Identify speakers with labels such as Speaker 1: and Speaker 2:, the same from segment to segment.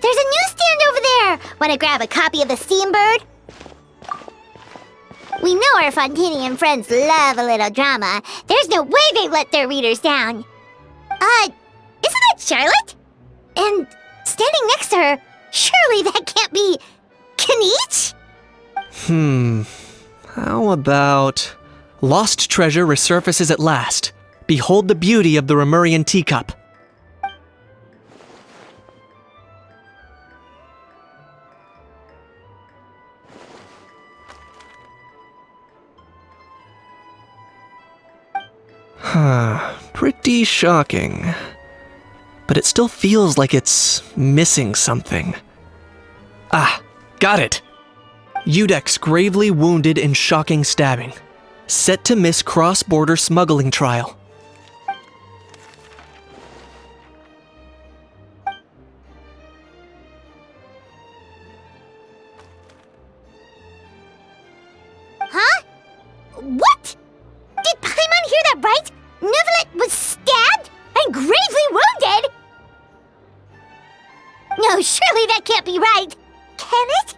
Speaker 1: There's a newsstand over there! Wanna grab a copy of the Steambird? We know our Fontanian friends love a little drama. There's no way they let their readers down. Isn't that Charlotte? And standing next to her, surely that can't be Kinich?
Speaker 2: How about... Lost treasure resurfaces at last. Behold the beauty of the Remurian teacup. Pretty shocking. But it still feels like it's missing something. Ah, got it! Udex gravely wounded in shocking stabbing. Set to miss cross-border smuggling trial.
Speaker 1: Huh? What? Did Paimon hear that right? Neuvillette was stabbed and gravely wounded? No, surely that can't be right. Can it?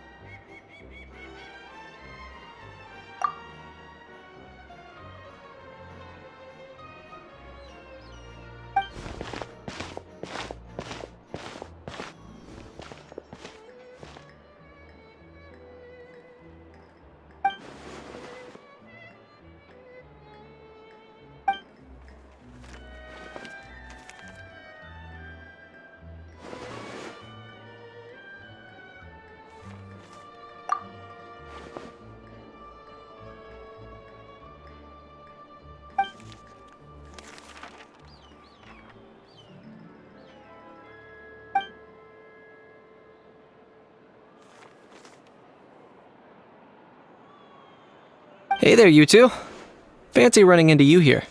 Speaker 2: Hey there, you two. Fancy running into you here.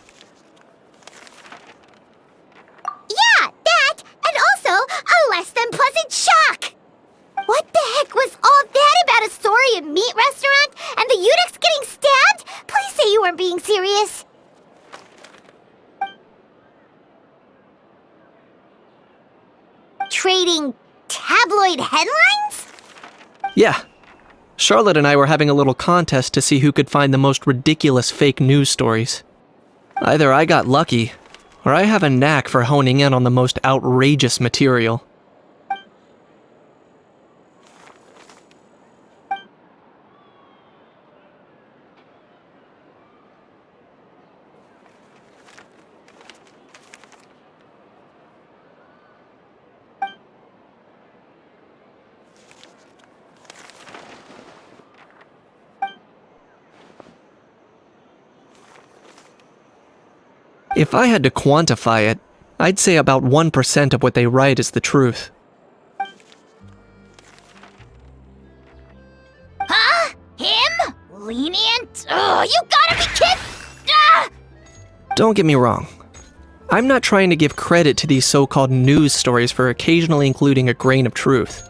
Speaker 1: Yeah, that, and also a less than pleasant shock! What the heck was all that about a Saurian meat restaurant and the Udex getting stabbed? Please say you weren't being serious. Trading tabloid headlines?
Speaker 2: Yeah. Charlotte and I were having a little contest to see who could find the most ridiculous fake news stories. Either I got lucky, or I have a knack for honing in on the most outrageous material. If I had to quantify it, I'd say about 1% of what they write is the truth.
Speaker 1: Huh? Him? Lenient? Oh, you gotta be kidding! Ah!
Speaker 2: Don't get me wrong. I'm not trying to give credit to these so-called news stories for occasionally including a grain of truth.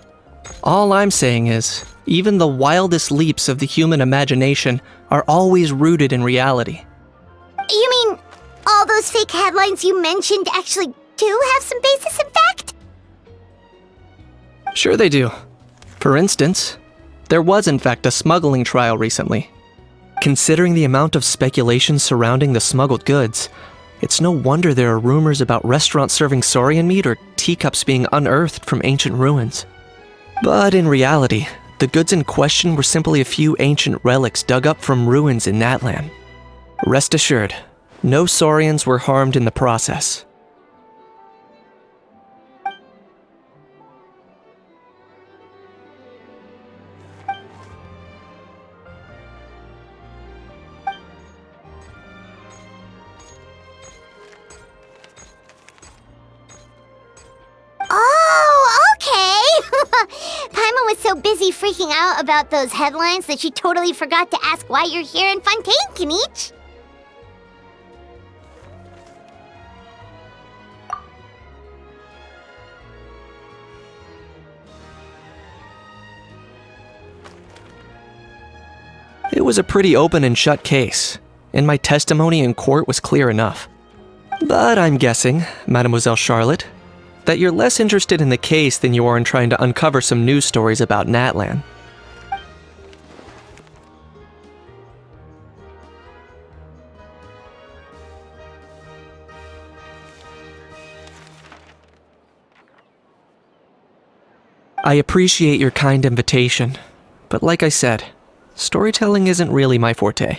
Speaker 2: All I'm saying is, even the wildest leaps of the human imagination are always rooted in reality.
Speaker 1: You mean all those fake headlines you mentioned actually do have some basis in fact?
Speaker 2: Sure they do. For instance, there was in fact a smuggling trial recently. Considering the amount of speculation surrounding the smuggled goods, it's no wonder there are rumors about restaurants serving saurian meat or teacups being unearthed from ancient ruins. But in reality, the goods in question were simply a few ancient relics dug up from ruins in Natlan. Rest assured, no saurians were harmed in the process.
Speaker 1: Oh, okay! Paimon was so busy freaking out about those headlines that she totally forgot to ask why you're here in Fontaine, Kinich.
Speaker 2: It was a pretty open and shut case, and my testimony in court was clear enough. But I'm guessing, Mademoiselle Charlotte, that you're less interested in the case than you are in trying to uncover some news stories about Natlan. I appreciate your kind invitation, but like I said, storytelling isn't really my forte.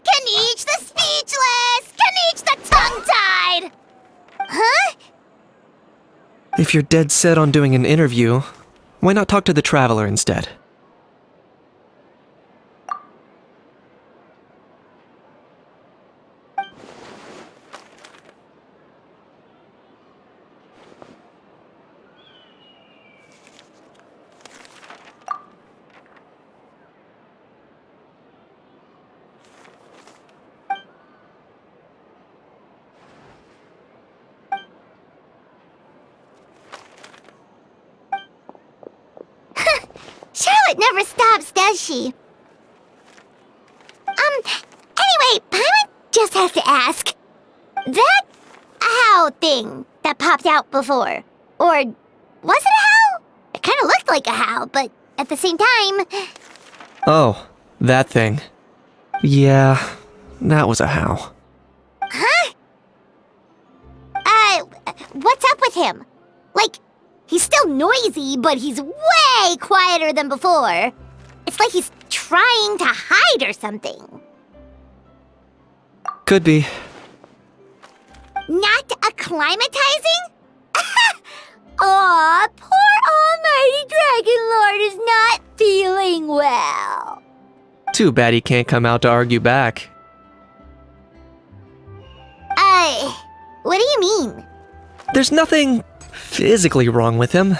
Speaker 1: Kaniche the speechless! Kaniche the tongue-tied! Huh?
Speaker 2: If you're dead set on doing an interview, why not talk to the Traveler instead?
Speaker 1: Charlotte never stops, does she? Anyway, Paimon just has to ask. That how thing that popped out before, or was it a how? It kind of looked like a how, but at the same time...
Speaker 2: Oh, that thing. Yeah, that was a how.
Speaker 1: Huh? What's up with him? Like, he's still noisy, but he's way quieter than before. It's like he's trying to hide or something.
Speaker 2: Could be.
Speaker 1: Not acclimatizing? Aw, poor Almighty Dragon Lord is not feeling well.
Speaker 2: Too bad he can't come out to argue back.
Speaker 1: What do you mean?
Speaker 2: There's nothing physically wrong with him.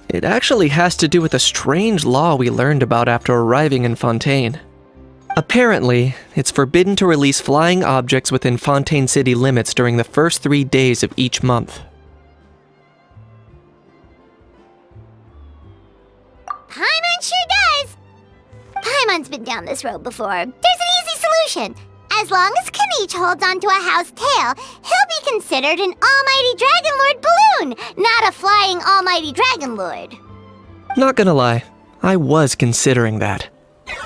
Speaker 2: It actually has to do with a strange law we learned about after arriving in Fontaine. Apparently, it's forbidden to release flying objects within Fontaine city limits during the first 3 days of each month.
Speaker 1: Paimon sure does! Paimon's been down this road before. There's an easy solution. As long as Kaniche holds onto a house tail, he'll be considered an Almighty Dragon Lord balloon, not a flying Almighty Dragon Lord.
Speaker 2: Not gonna lie, I was considering that.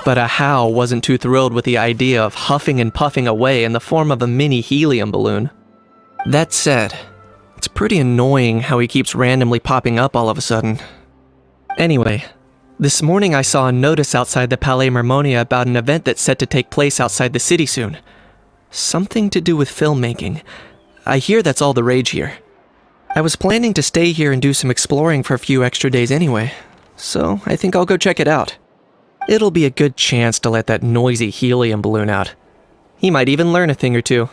Speaker 2: But a How wasn't too thrilled with the idea of huffing and puffing away in the form of a mini helium balloon. That said, it's pretty annoying how he keeps randomly popping up all of a sudden. Anyway, this morning I saw a notice outside the Palais Mermonia about an event that's set to take place outside the city soon. Something to do with filmmaking. I hear that's all the rage here. I was planning to stay here and do some exploring for a few extra days anyway, so I think I'll go check it out. It'll be a good chance to let that noisy helium balloon out. He might even learn a thing or two.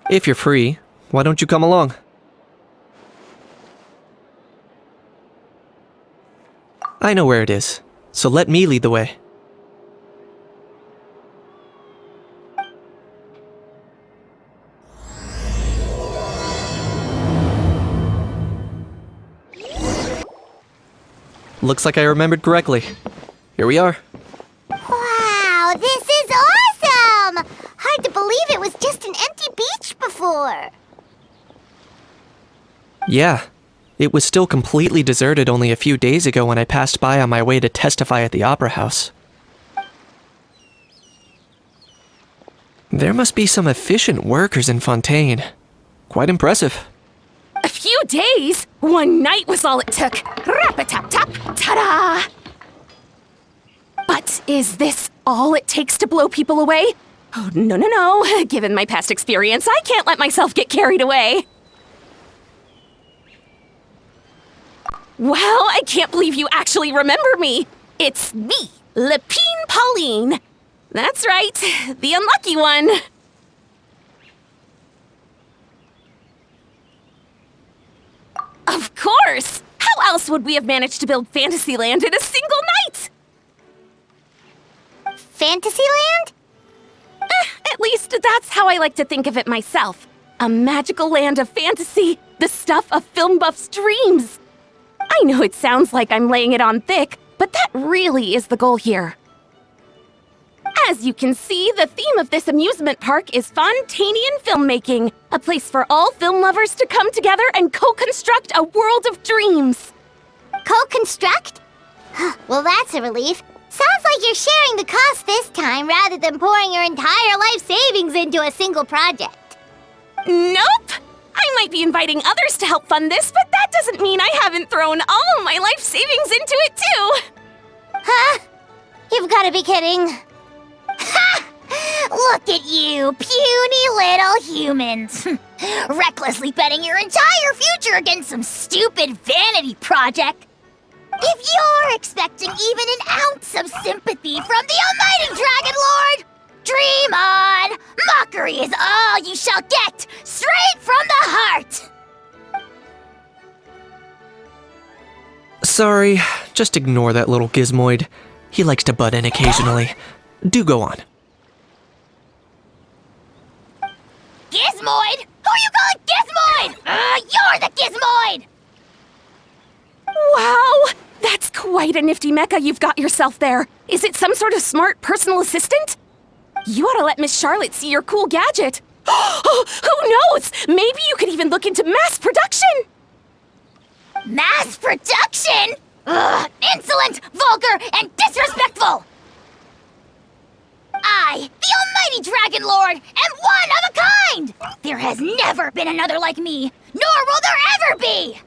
Speaker 2: If you're free, why don't you come along? I know where it is, so let me lead the way. Looks like I remembered correctly. Here we are.
Speaker 1: Wow, this is awesome! Hard to believe it was just an empty beach before.
Speaker 2: Yeah, it was still completely deserted only a few days ago when I passed by on my way to testify at the Opera House. There must be some efficient workers in Fontaine. Quite impressive.
Speaker 3: A few days? One night was all it took. Rap-a-tap-tap, ta-da! But is this all it takes to blow people away? Oh, no. Given my past experience, I can't let myself get carried away. Wow, I can't believe you actually remember me. It's me, Lepine Pauline. That's right, the unlucky one. Of course! How else would we have managed to build Fantasyland in a single night?
Speaker 1: Fantasyland?
Speaker 3: At least that's how I like to think of it myself. A magical land of fantasy, the stuff of film buffs' dreams. I know it sounds like I'm laying it on thick, but that really is the goal here. As you can see, the theme of this amusement park is Fontanian filmmaking, a place for all film lovers to come together and co-construct a world of dreams.
Speaker 1: Co-construct? Well, that's a relief. Sounds like you're sharing the cost this time rather than pouring your entire life savings into a single project.
Speaker 3: Nope! I might be inviting others to help fund this, but that doesn't mean I haven't thrown all my life savings into it too!
Speaker 1: Huh? You've got to be kidding. Ha! Look at you, puny little humans. Recklessly betting your entire future against some stupid vanity project. If you're expecting even an ounce of sympathy from the almighty Dragon Lord, dream on! Mockery is all you shall get, straight from the heart!
Speaker 2: Sorry, just ignore that little gizmoid. He likes to butt in occasionally. Do go on.
Speaker 1: Gizmoid? Who you calling Gizmoid? You're the Gizmoid!
Speaker 3: Wow! That's quite a nifty mecha you've got yourself there. Is it some sort of smart personal assistant? You ought to let Miss Charlotte see your cool gadget. Oh, who knows? Maybe you could even look into mass production!
Speaker 1: Mass production? Ugh, insolent, vulgar, and disrespectful! I, the almighty Dragon Lord, am one of a kind! There has never been another like me, nor will there ever be!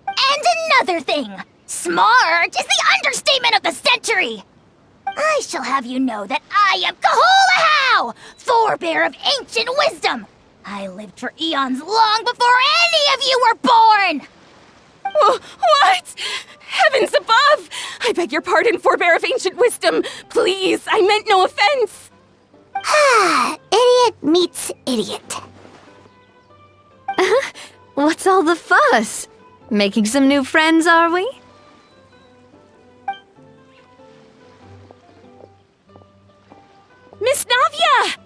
Speaker 1: And another thing, smart is the understatement of the century! I shall have you know that I am Kahulahau, forebear of ancient wisdom! I lived for eons long before any of you were born!
Speaker 3: What? Heavens above! I beg your pardon, forebear of ancient wisdom. Please, I meant no offense.
Speaker 1: Idiot meets idiot.
Speaker 4: What's all the fuss? Making some new friends, are we?
Speaker 3: Miss Navia!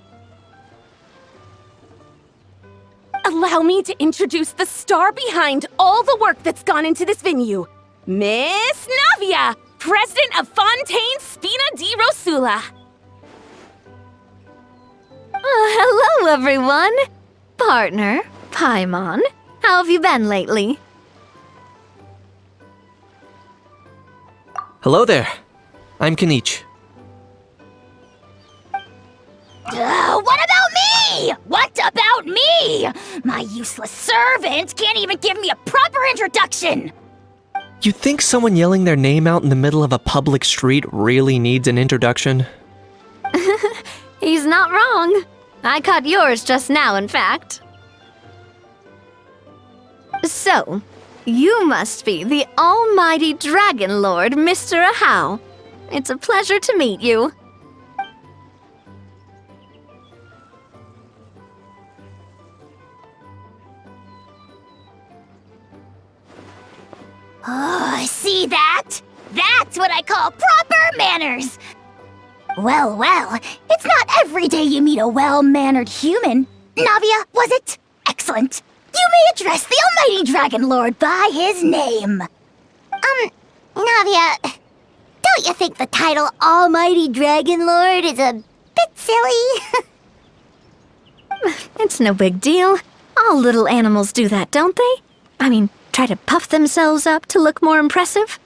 Speaker 3: Allow me to introduce the star behind all the work that's gone into this venue. Miss Navia, president of Fontaine Spina di Rosula.
Speaker 4: Hello, everyone. Partner, Paimon, how have you been lately?
Speaker 2: Hello there. I'm Kanich.
Speaker 1: What about me? What about me? My useless servant can't even give me a proper introduction.
Speaker 2: You think someone yelling their name out in the middle of a public street really needs an introduction?
Speaker 4: He's not wrong. I caught yours just now, in fact. So, you must be the almighty Dragon Lord, Mr. Ahau. It's a pleasure to meet you.
Speaker 1: Oh, see that? That's what I call proper manners. Well, it's not every day you meet a well-mannered human. Navia, was it? Excellent. You may address the almighty Dragon Lord by his name. Navia, don't you think the title Almighty Dragon Lord is a bit silly?
Speaker 4: It's no big deal. All little animals do that, don't they? I mean, try to puff themselves up to look more impressive.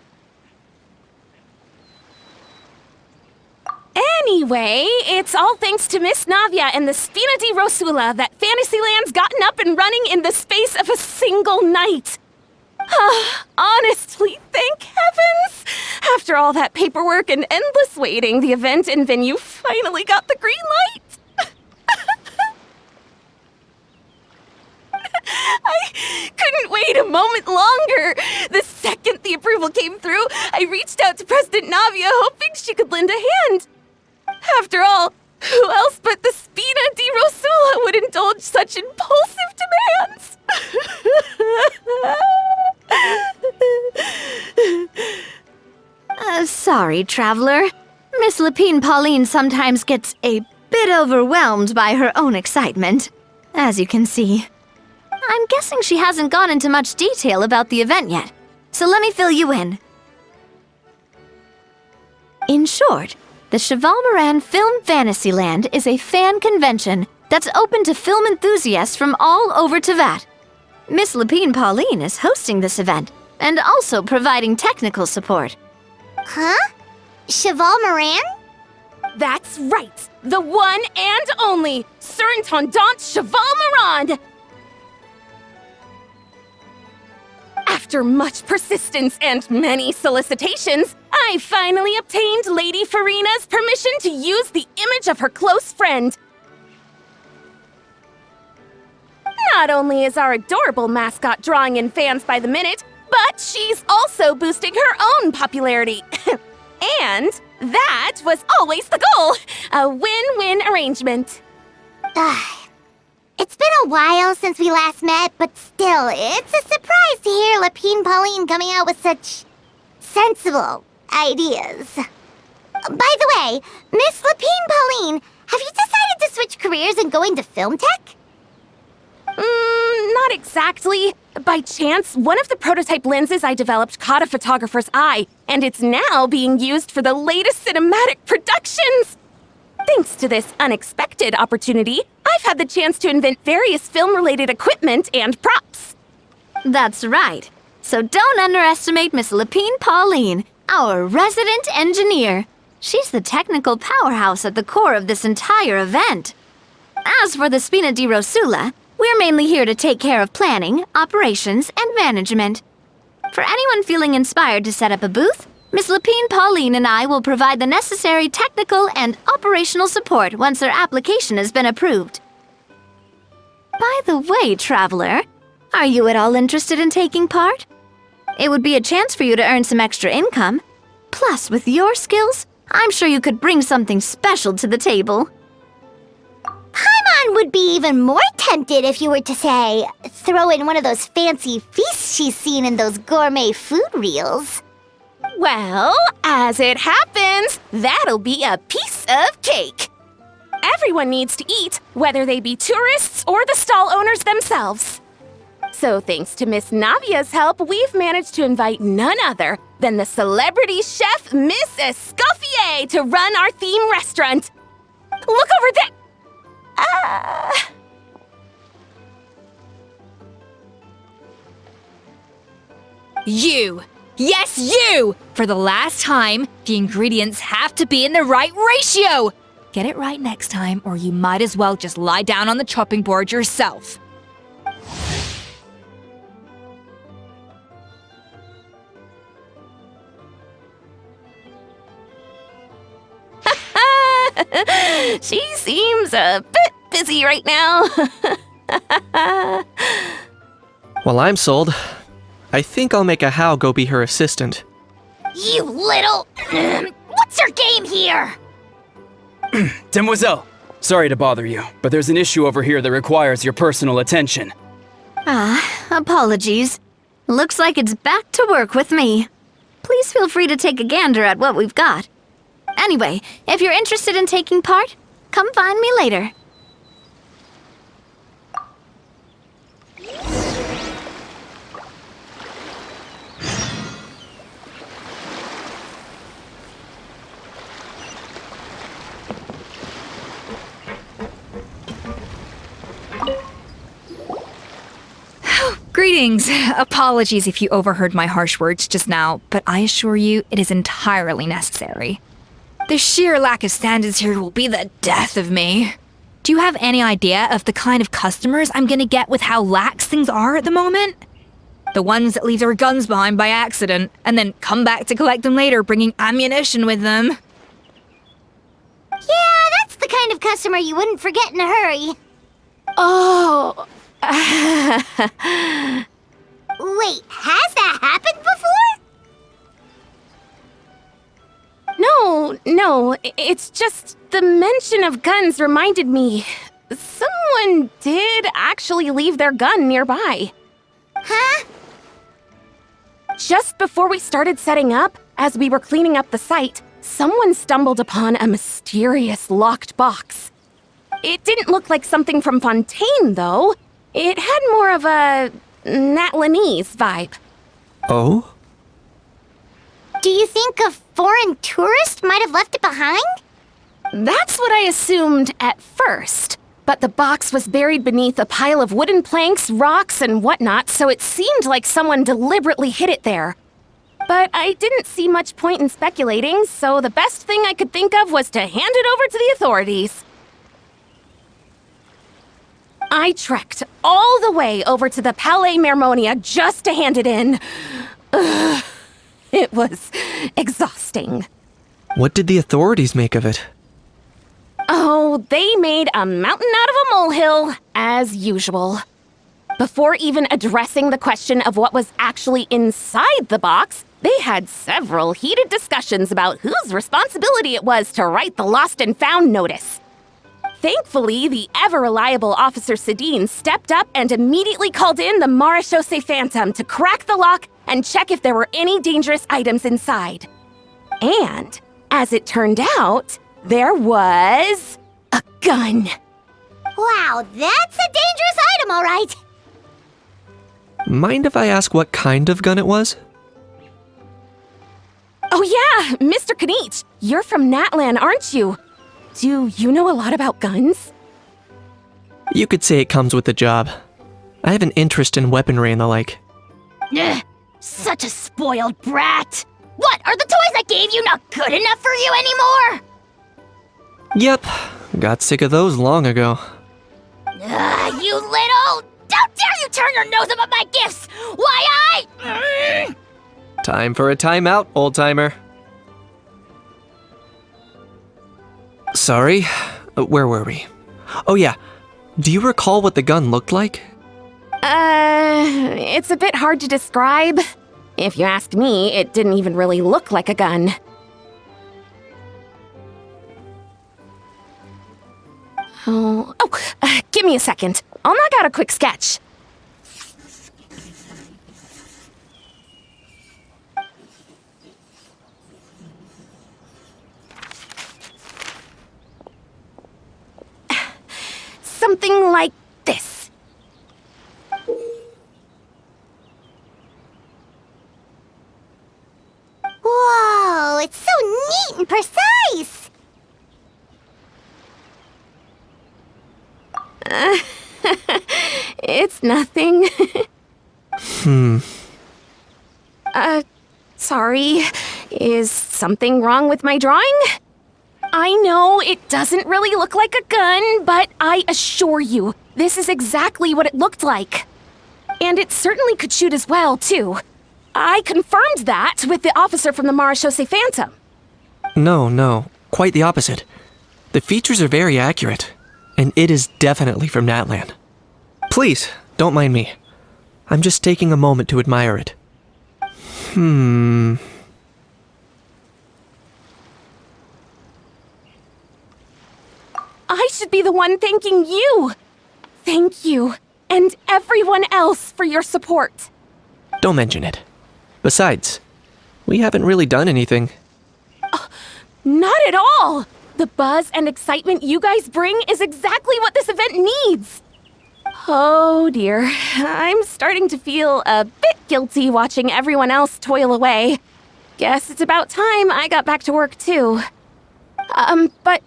Speaker 3: Anyway, it's all thanks to Miss Navia and the Spina di Rosula that Fantasyland's gotten up and running in the space of a single night. Honestly, thank heavens! After all that paperwork and endless waiting, the event and venue finally got the green light. I couldn't wait a moment longer. The second the approval came through, I reached out to President Navia, hoping she could lend a hand. After all, who else but the Spina di Rosula would indulge such impulsive demands?
Speaker 4: Sorry, traveler. Miss Lapine Pauline sometimes gets a bit overwhelmed by her own excitement, as you can see. I'm guessing she hasn't gone into much detail about the event yet, so let me fill you in. In short, the The Cheval Moran Film Fantasyland is a fan convention that's open to film enthusiasts from all over Teyvat. Miss Lapine Pauline is hosting this event and also providing technical support.
Speaker 1: Huh? Cheval Moran?
Speaker 3: That's right! The one and only Surintendant Cheval Moran! After much persistence and many solicitations, I finally obtained Lady Farina's permission to use the image of her close friend. Not only is our adorable mascot drawing in fans by the minute, but she's also boosting her own popularity. And that was always the goal! A win-win arrangement.
Speaker 1: It's been a while since we last met, but still, it's a surprise to hear Lapine Pauline coming out with such sensible ideas. By the way, Miss Lapine Pauline, have you decided to switch careers and go into film tech?
Speaker 3: Not exactly. By chance, one of the prototype lenses I developed caught a photographer's eye, and it's now being used for the latest cinematic productions. Thanks to this unexpected opportunity, I've had the chance to invent various film-related equipment and props.
Speaker 4: That's right. So don't underestimate Miss Lapine Pauline, our resident engineer. She's the technical powerhouse at the core of this entire event. As for the Spina di Rosula, we're mainly here to take care of planning, operations, and management. For anyone feeling inspired to set up a booth, Miss Lapine Pauline and I will provide the necessary technical and operational support once their application has been approved. By the way, traveler, are you at all interested in taking part? It would be a chance for you to earn some extra income. Plus, with your skills, I'm sure you could bring something special to the table.
Speaker 1: Paimon would be even more tempted if you were to, say, throw in one of those fancy feasts she's seen in those gourmet food reels.
Speaker 3: Well, as it happens, that'll be a piece of cake. Everyone needs to eat, whether they be tourists or the stall owners themselves. So thanks to Miss Navia's help, we've managed to invite none other than the celebrity chef Miss Escoffier to run our theme restaurant. Look over there!
Speaker 5: You! Yes, you! For the last time, the ingredients have to be in the right ratio! Get it right next time, or you might as well just lie down on the chopping board yourself.
Speaker 3: She seems a bit busy right now.
Speaker 2: Well, I'm sold. I think I'll make a Hao go be her assistant.
Speaker 1: You little... What's your game here?
Speaker 6: Demoiselle, sorry to bother you, but there's an issue over here that requires your personal attention.
Speaker 4: Apologies. Looks like it's back to work with me. Please feel free to take a gander at what we've got. Anyway, if you're interested in taking part, come find me later.
Speaker 5: Greetings. Apologies if you overheard my harsh words just now, but I assure you it is entirely necessary. The sheer lack of standards here will be the death of me. Do you have any idea of the kind of customers I'm gonna get with how lax things are at the moment? The ones that leave their guns behind by accident and then come back to collect them later bringing ammunition with them.
Speaker 1: Yeah, that's the kind of customer you wouldn't forget in a hurry.
Speaker 3: Oh...
Speaker 1: Wait, has that happened before?
Speaker 3: No, it's just the mention of guns reminded me. Someone did actually leave their gun nearby.
Speaker 1: Huh?
Speaker 3: Just before we started setting up, as we were cleaning up the site, someone stumbled upon a mysterious locked box. It didn't look like something from Fontaine, though. It had more of a Natlanese vibe.
Speaker 2: Oh?
Speaker 1: Do you think a foreign tourist might have left it behind?
Speaker 3: That's what I assumed at first. But the box was buried beneath a pile of wooden planks, rocks, and whatnot, so it seemed like someone deliberately hid it there. But I didn't see much point in speculating, so the best thing I could think of was to hand it over to the authorities. I trekked all the way over to the Palais Mermonia just to hand it in. Ugh, it was exhausting.
Speaker 2: What did the authorities make of it?
Speaker 3: Oh, they made a mountain out of a molehill, as usual. Before even addressing the question of what was actually inside the box, they had several heated discussions about whose responsibility it was to write the lost and found notice. Thankfully, the ever-reliable Officer Sedine stepped up and immediately called in the Marechaussee Phantom to crack the lock and check if there were any dangerous items inside. And, as it turned out, there was a gun.
Speaker 1: Wow, that's a dangerous item, all right.
Speaker 2: Mind if I ask what kind of gun it was?
Speaker 3: Oh yeah, Mr. Kanich, you're from Natlan, aren't you? Do you know a lot about guns?
Speaker 2: You could say it comes with the job. I have an interest in weaponry and the like.
Speaker 1: Ugh, such a spoiled brat. What, are the toys I gave you not good enough for you anymore?
Speaker 2: Yep, got sick of those long ago.
Speaker 1: Ugh, you little... How dare you turn your nose up at my gifts! Why
Speaker 2: Time for a timeout, old-timer. Sorry, where were we? Oh yeah, do you recall what the gun looked like?
Speaker 3: It's a bit hard to describe. If you ask me, it didn't even really look like a gun. Give me a second. I'll knock out a quick sketch. Something like this.
Speaker 1: Whoa, it's so neat and precise!
Speaker 3: It's nothing. Sorry. Is something wrong with my drawing? I know it doesn't really look like a gun, but I assure you, this is exactly what it looked like. And it certainly could shoot as well, too. I confirmed that with the officer from the Marechaussee Phantom.
Speaker 2: No, quite the opposite. The features are very accurate, and it is definitely from Natlan. Please, don't mind me. I'm just taking a moment to admire it.
Speaker 3: I should be the one thanking you. Thank you, and everyone else for your support.
Speaker 2: Don't mention it. Besides, we haven't really done anything.
Speaker 3: Not at all! The buzz and excitement you guys bring is exactly what this event needs. Oh dear, I'm starting to feel a bit guilty watching everyone else toil away. Guess it's about time I got back to work too. But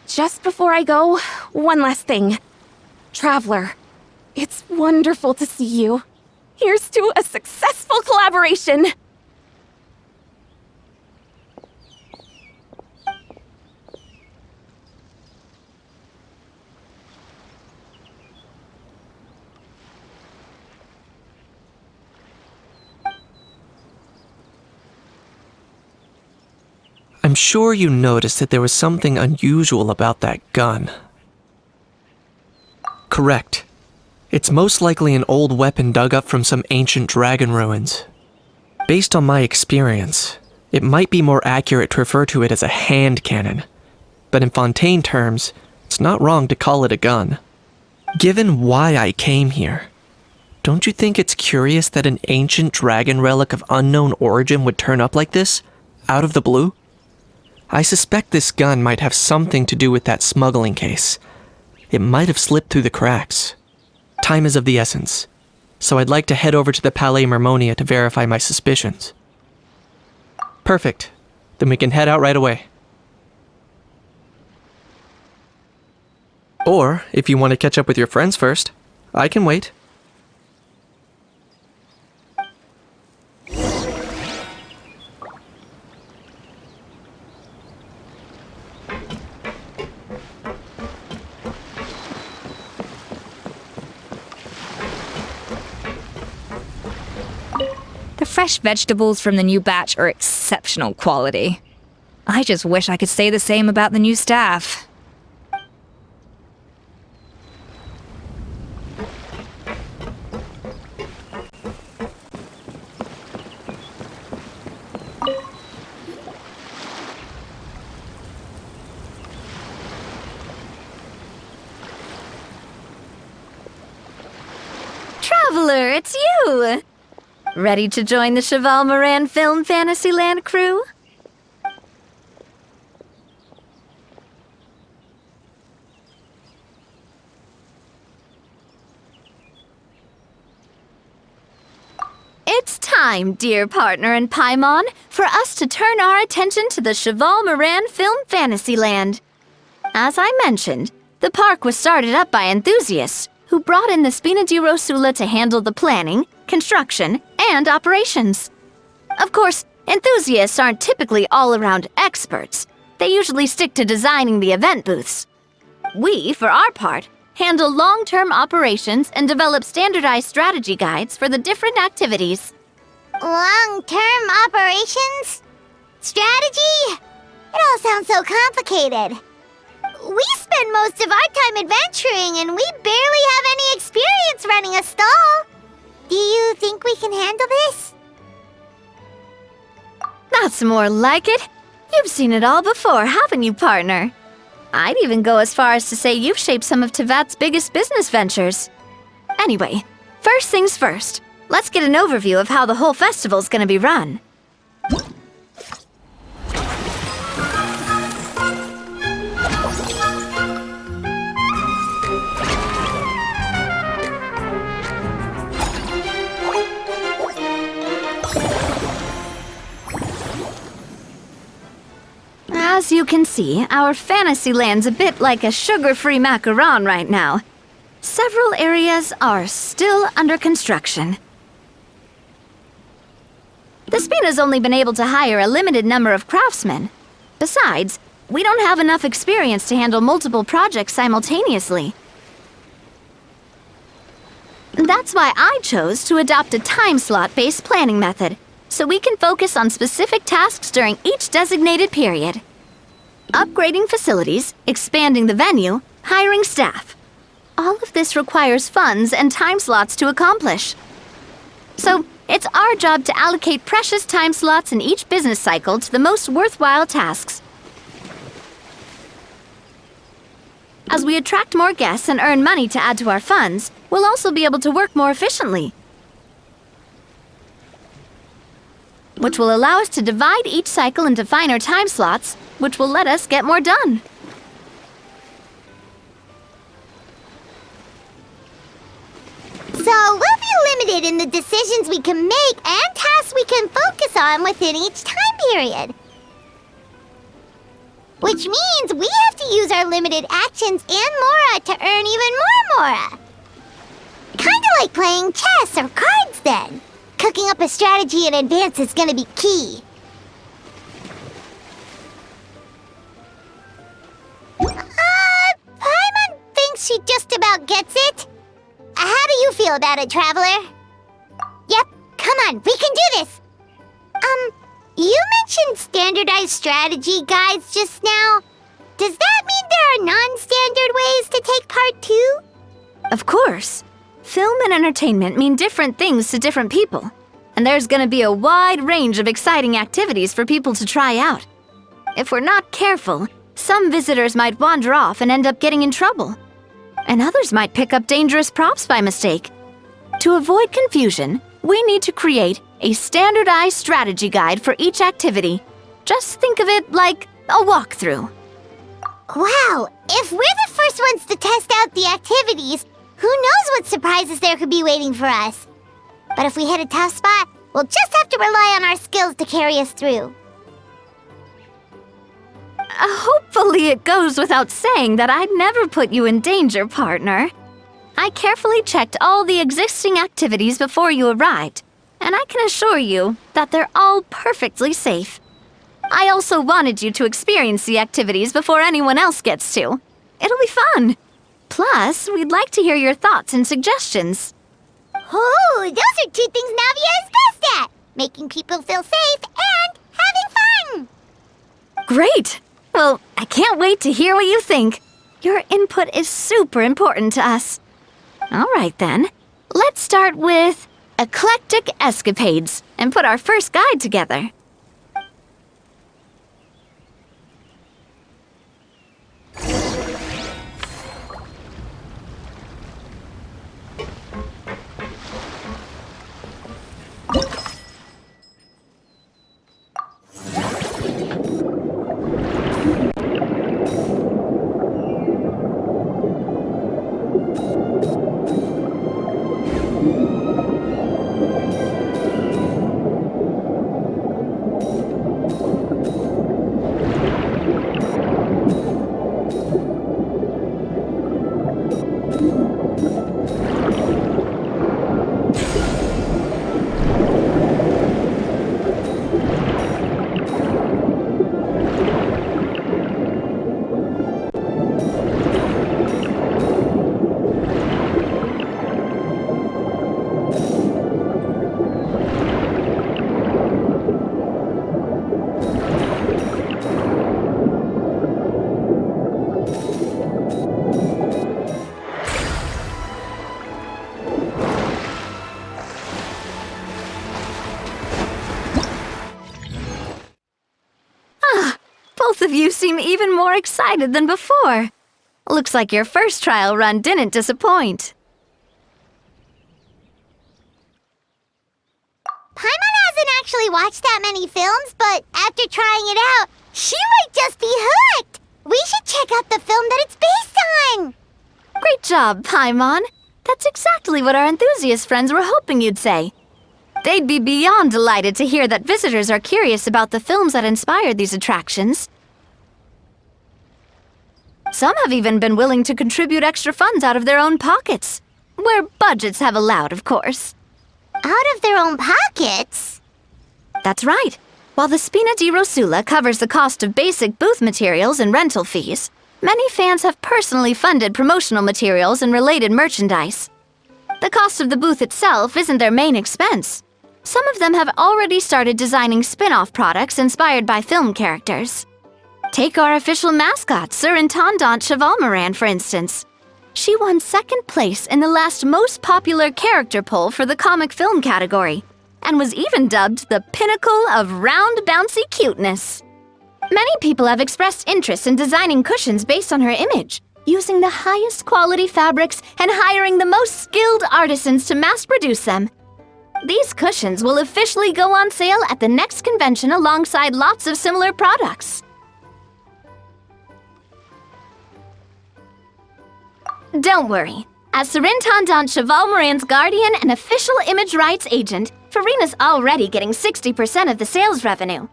Speaker 3: just before I go, one last thing. Traveler, it's wonderful to see you. Here's to a successful collaboration!
Speaker 2: I'm sure you noticed that there was something unusual about that gun. Correct. It's most likely an old weapon dug up from some ancient dragon ruins. Based on my experience, it might be more accurate to refer to it as a hand cannon. But in Fontaine terms, it's not wrong to call it a gun. Given why I came here, don't you think it's curious that an ancient dragon relic of unknown origin would turn up like this, out of the blue? I suspect this gun might have something to do with that smuggling case. It might have slipped through the cracks. Time is of the essence, so I'd like to head over to the Palais Mermonia to verify my suspicions. Perfect. Then we can head out right away. Or, if you want to catch up with your friends first, I can wait.
Speaker 5: The fresh vegetables from the new batch are exceptional quality. I just wish I could say the same about the new staff.
Speaker 4: Traveler, it's you! Ready to join the Cheval Moran Film Fantasyland crew? It's time, dear partner and Paimon, for us to turn our attention to the Cheval Moran Film Fantasyland. As I mentioned, the park was started up by enthusiasts who brought in the Spina di Rosula to handle the planning, construction, and operations. Of course, enthusiasts aren't typically all-around experts. They usually stick to designing the event booths. We, for our part, handle long-term operations and develop standardized strategy guides for the different activities.
Speaker 1: Long-term operations? Strategy? It all sounds so complicated. We spend most of our time adventuring and we barely have any experience running a stall. Do you think we can handle this?
Speaker 4: That's more like it. You've seen it all before, haven't you, partner? I'd even go as far as to say you've shaped some of Tevat's biggest business ventures. Anyway, first things first. Let's get an overview of how the whole festival's gonna be run. As you can see, our Fantasyland's a bit like a sugar-free macaron right now. Several areas are still under construction. The Spina's only been able to hire a limited number of craftsmen. Besides, we don't have enough experience to handle multiple projects simultaneously. That's why I chose to adopt a time slot-based planning method, so we can focus on specific tasks during each designated period. Upgrading facilities, expanding the venue, hiring staff. All of this requires funds and time slots to accomplish. So, it's our job to allocate precious time slots in each business cycle to the most worthwhile tasks. As we attract more guests and earn money to add to our funds, we'll also be able to work more efficiently, which will allow us to divide each cycle into finer time slots, which will let us get more done.
Speaker 1: So we'll be limited in the decisions we can make and tasks we can focus on within each time period. Which means we have to use our limited actions and Mora to earn even more Mora. Kinda like playing chess or cards then. Cooking up a strategy in advance is gonna be key. Paimon thinks she just about gets it. How do you feel about it, Traveler? Yep, come on, we can do this. You mentioned standardized strategy guides just now. Does that mean there are non-standard ways to take part too?
Speaker 4: Of course. Film and entertainment mean different things to different people, and there's gonna be a wide range of exciting activities for people to try out. If we're not careful, some visitors might wander off and end up getting in trouble, and others might pick up dangerous props by mistake. To avoid confusion, we need to create a standardized strategy guide for each activity. Just think of it like a walkthrough.
Speaker 1: Wow, if we're the first ones to test out the activities, who knows what surprises there could be waiting for us? But if we hit a tough spot, we'll just have to rely on our skills to carry us through.
Speaker 4: Hopefully it goes without saying that I'd never put you in danger, partner. I carefully checked all the existing activities before you arrived, and I can assure you that they're all perfectly safe. I also wanted you to experience the activities before anyone else gets to. It'll be fun. Plus, we'd like to hear your thoughts and suggestions.
Speaker 1: Oh, those are two things Navia is best at! Making people feel safe and having fun!
Speaker 4: Great! Well, I can't wait to hear what you think. Your input is super important to us. All right then, let's start with Eclectic Escapades and put our first guide together. Both of you seem even more excited than before. Looks like your first trial run didn't disappoint.
Speaker 1: Paimon hasn't actually watched that many films, but after trying it out, she might just be hooked! We should check out the film that it's based on!
Speaker 4: Great job, Paimon. That's exactly what our enthusiast friends were hoping you'd say. They'd be beyond delighted to hear that visitors are curious about the films that inspired these attractions. Some have even been willing to contribute extra funds out of their own pockets. Where budgets have allowed, of course.
Speaker 1: Out of their own pockets?
Speaker 4: That's right. While the Spina di Rosula covers the cost of basic booth materials and rental fees, many fans have personally funded promotional materials and related merchandise. The cost of the booth itself isn't their main expense. Some of them have already started designing spin-off products inspired by film characters. Take our official mascot, Surintendant Chevalmoran, for instance. She won second place in the last most popular character poll for the comic film category, and was even dubbed the pinnacle of round bouncy cuteness. Many people have expressed interest in designing cushions based on her image, using the highest quality fabrics and hiring the most skilled artisans to mass produce them. These cushions will officially go on sale at the next convention alongside lots of similar products. Don't worry. As Surintendant Chevalmoran's guardian and official image rights agent, Farina's already getting 60% of the sales revenue.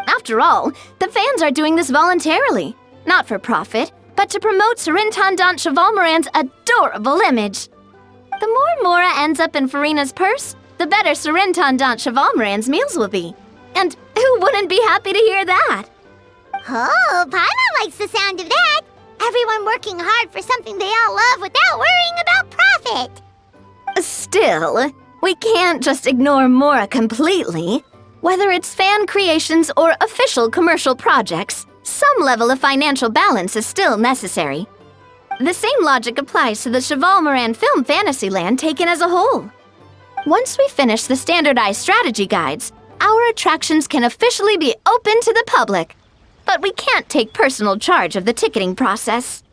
Speaker 4: After all, the fans are doing this voluntarily, not for profit, but to promote Surintendant Chevalmoran's adorable image. The more Mora ends up in Farina's purse, the better Surintendant Chevalmoran's meals will be. And who wouldn't be happy to hear that?
Speaker 1: Oh, Paimon likes the sound of that! Everyone working hard for something they all love without worrying about profit!
Speaker 4: Still, we can't just ignore Mora completely. Whether it's fan creations or official commercial projects, some level of financial balance is still necessary. The same logic applies to the Chevalmoran film Fantasyland taken as a whole. Once we finish the standardized strategy guides, our attractions can officially be open to the public. But we can't take personal charge of the ticketing process.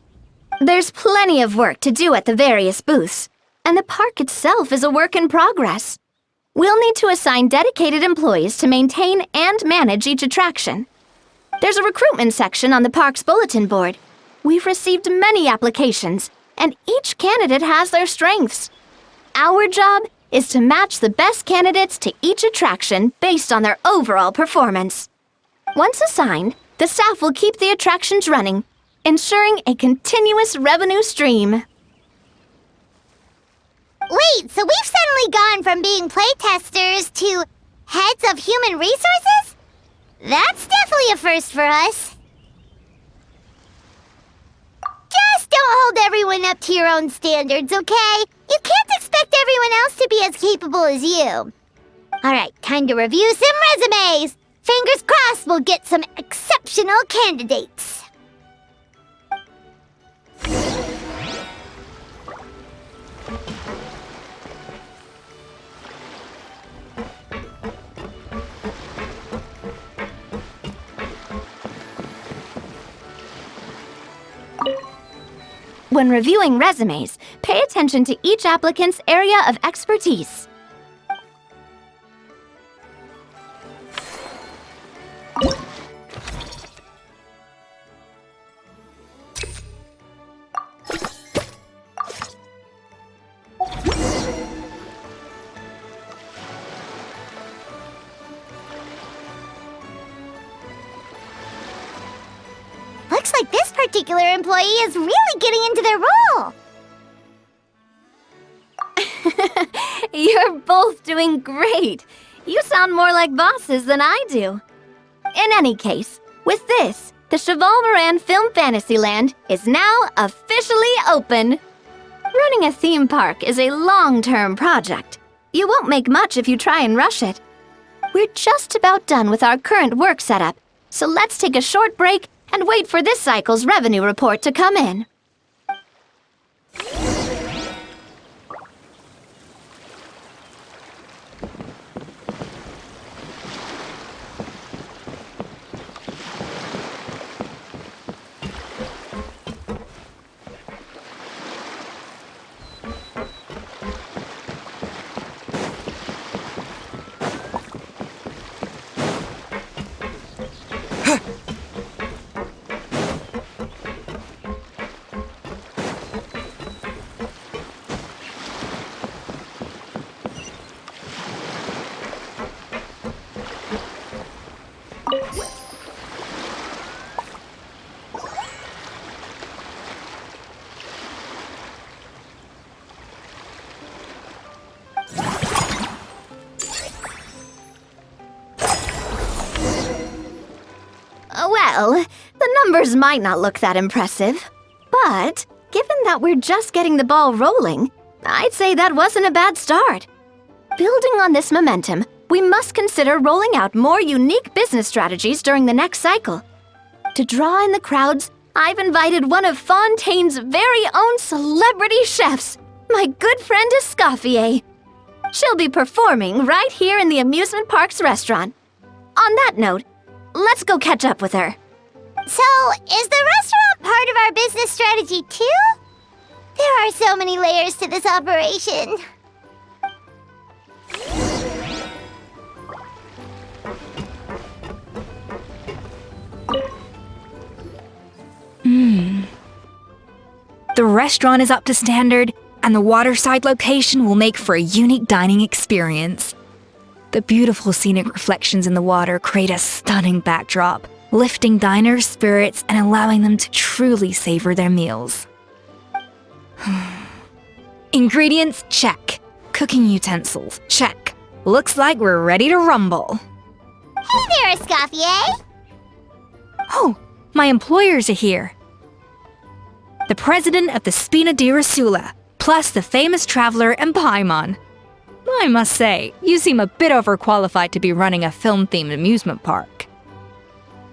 Speaker 4: There's plenty of work to do at the various booths, and the park itself is a work in progress. We'll need to assign dedicated employees to maintain and manage each attraction. There's a recruitment section on the park's bulletin board. We've received many applications, and each candidate has their strengths. Our job is to match the best candidates to each attraction based on their overall performance. Once assigned, The staff will keep the attractions running, ensuring a continuous revenue stream.
Speaker 1: Wait, so we've suddenly gone from being playtesters to heads of human resources? That's definitely a first for us. Just don't hold everyone up to your own standards, okay? You can't expect everyone else to be as capable as you. Alright, time to review some resumes. Fingers crossed we'll get some exceptional candidates.
Speaker 4: When reviewing resumes, pay attention to each applicant's area of expertise.
Speaker 1: Looks like this particular employee is really getting into their role.
Speaker 4: You're both doing great. You sound more like bosses than I do. In any case, with this, the Cheval Moran Film Fantasyland is now officially open. Running a theme park is a long-term project. You won't make much if you try and rush it. We're just about done with our current work setup, so let's take a short break and wait for this cycle's revenue report to come in. Well, the numbers might not look that impressive, but given that we're just getting the ball rolling, I'd say that wasn't a bad start. Building on this momentum, we must consider rolling out more unique business strategies during the next cycle. To draw in the crowds, I've invited one of Fontaine's very own celebrity chefs, my good friend Escoffier. She'll be performing right here in the amusement park's restaurant. On that note, let's go catch up with her.
Speaker 1: So, is the restaurant part of our business strategy too? There are so many layers to this operation.
Speaker 5: The restaurant is up to standard, and the waterside location will make for a unique dining experience. The beautiful scenic reflections in the water create a stunning backdrop, lifting diners' spirits and allowing them to truly savor their meals. Ingredients, check. Cooking utensils, check. Looks like we're ready to rumble.
Speaker 1: Hey there, Escoffier!
Speaker 5: Oh, my employers are here. The president of the Spina di Rasula, plus the famous traveler and Paimon. I must say, you seem a bit overqualified to be running a film-themed amusement park.